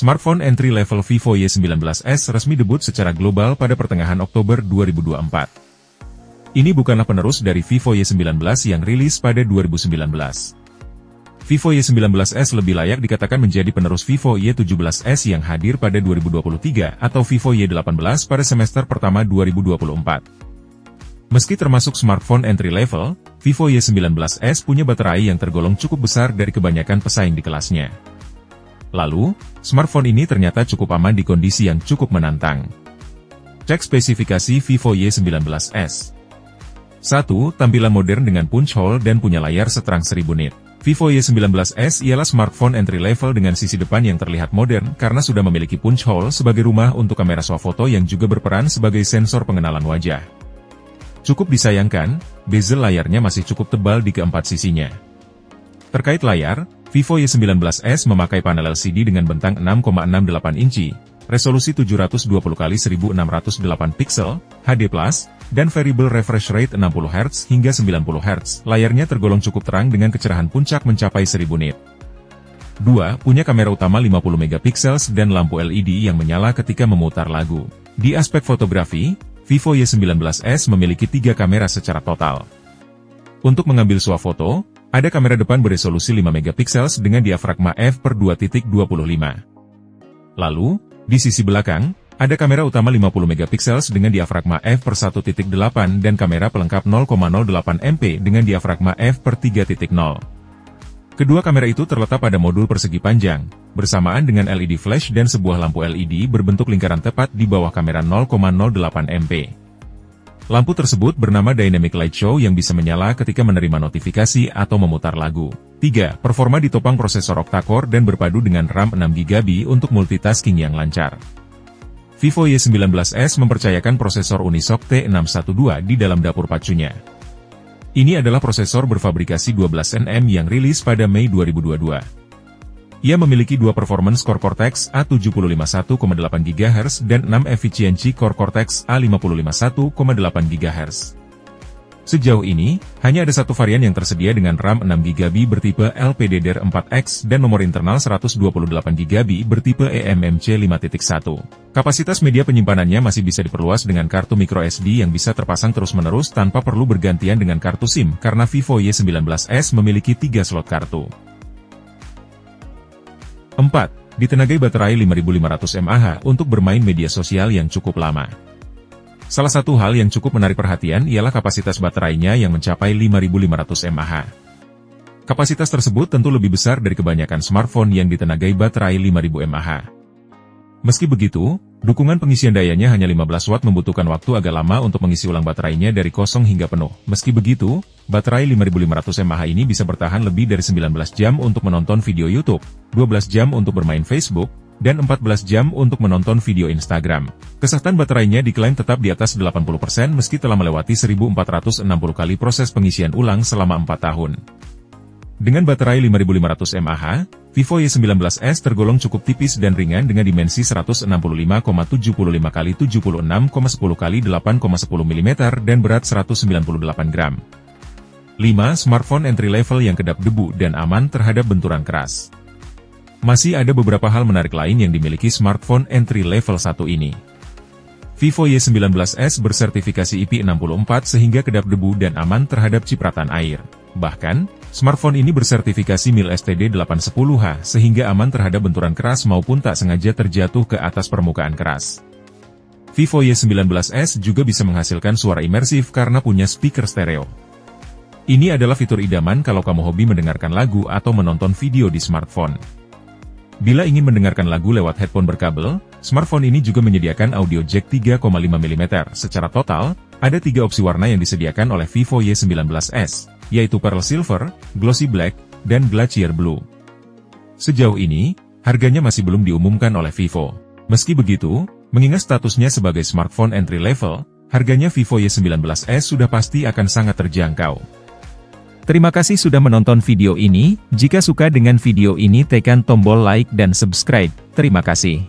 Smartphone entry-level Vivo Y19s resmi debut secara global pada pertengahan Oktober 2024. Ini bukanlah penerus dari Vivo Y19 yang rilis pada 2019. Vivo Y19s lebih layak dikatakan menjadi penerus Vivo Y17s yang hadir pada 2023 atau Vivo Y18 pada semester pertama 2024. Meski termasuk smartphone entry-level, Vivo Y19s punya baterai yang tergolong cukup besar dari kebanyakan pesaing di kelasnya. Lalu, smartphone ini ternyata cukup aman di kondisi yang cukup menantang. Cek spesifikasi Vivo Y19s. 1. Tampilan modern dengan punch hole dan punya layar seterang 1000 nit. Vivo Y19s ialah smartphone entry-level dengan sisi depan yang terlihat modern karena sudah memiliki punch hole sebagai rumah untuk kamera swafoto yang juga berperan sebagai sensor pengenalan wajah. Cukup disayangkan, bezel layarnya masih cukup tebal di keempat sisinya. Terkait layar, Vivo Y19s memakai panel LCD dengan bentang 6,68 inci, resolusi 720x1608 pixel, HD+, dan variable refresh rate 60 Hz hingga 90 Hz. Layarnya tergolong cukup terang dengan kecerahan puncak mencapai 1000 nit. 2. Punya kamera utama 50 megapiksel dan lampu LED yang menyala ketika memutar lagu. Di aspek fotografi, Vivo Y19s memiliki 3 kamera secara total. Untuk mengambil swafoto, ada kamera depan beresolusi 5 megapiksel dengan diafragma f/2.25. Lalu, di sisi belakang, ada kamera utama 50 megapiksel dengan diafragma f/1.8 dan kamera pelengkap 0,08 MP dengan diafragma f/3.0. Kedua kamera itu terletak pada modul persegi panjang, bersamaan dengan LED flash dan sebuah lampu LED berbentuk lingkaran tepat di bawah kamera 0,08 MP. Lampu tersebut bernama Dynamic Light Show yang bisa menyala ketika menerima notifikasi atau memutar lagu. 3. Performa ditopang prosesor octa-core dan berpadu dengan RAM 6GB untuk multitasking yang lancar. Vivo Y19s mempercayakan prosesor Unisoc T612 di dalam dapur pacunya. Ini adalah prosesor berfabrikasi 12nm yang rilis pada Mei 2022. Ia memiliki 2 performance Core Cortex A75 1,8 GHz dan 6 efisiensi Core Cortex A55 1,8 GHz. Sejauh ini, hanya ada satu varian yang tersedia dengan RAM 6GB bertipe LPDDR4X dan memori internal 128GB bertipe eMMC 5.1. Kapasitas media penyimpanannya masih bisa diperluas dengan kartu microSD yang bisa terpasang terus-menerus tanpa perlu bergantian dengan kartu SIM karena Vivo Y19s memiliki 3 slot kartu. 4. Ditenagai baterai 5500 mAh untuk bermain media sosial yang cukup lama. Salah satu hal yang cukup menarik perhatian ialah kapasitas baterainya yang mencapai 5500 mAh. Kapasitas tersebut tentu lebih besar dari kebanyakan smartphone yang ditenagai baterai 5000 mAh. Meski begitu, dukungan pengisian dayanya hanya 15 watt membutuhkan waktu agak lama untuk mengisi ulang baterainya dari kosong hingga penuh. Meski begitu, baterai 5500 mAh ini bisa bertahan lebih dari 19 jam untuk menonton video YouTube, 12 jam untuk bermain Facebook, dan 14 jam untuk menonton video Instagram. Kesehatan baterainya diklaim tetap di atas 80% meski telah melewati 1460 kali proses pengisian ulang selama 4 tahun. Dengan baterai 5500 mAh, Vivo Y19s tergolong cukup tipis dan ringan dengan dimensi 165,75 x 76,10 x 8,10 mm dan berat 198 gram. 5. Smartphone entry-level yang kedap debu dan aman terhadap benturan keras. Masih ada beberapa hal menarik lain yang dimiliki smartphone entry-level 1 ini. Vivo Y19s bersertifikasi IP64 sehingga kedap debu dan aman terhadap cipratan air. Bahkan, smartphone ini bersertifikasi MIL STD 810H sehingga aman terhadap benturan keras maupun tak sengaja terjatuh ke atas permukaan keras. Vivo Y19s juga bisa menghasilkan suara imersif karena punya speaker stereo. Ini adalah fitur idaman kalau kamu hobi mendengarkan lagu atau menonton video di smartphone. Bila ingin mendengarkan lagu lewat headphone berkabel, smartphone ini juga menyediakan audio jack 3,5 mm. Secara total, ada 3 opsi warna yang disediakan oleh Vivo Y19s, yaitu Pearl Silver, Glossy Black, dan Glacier Blue. Sejauh ini, harganya masih belum diumumkan oleh Vivo. Meski begitu, mengingat statusnya sebagai smartphone entry level, harganya Vivo Y19s sudah pasti akan sangat terjangkau. Terima kasih sudah menonton video ini. Jika suka dengan video ini tekan tombol like dan subscribe. Terima kasih.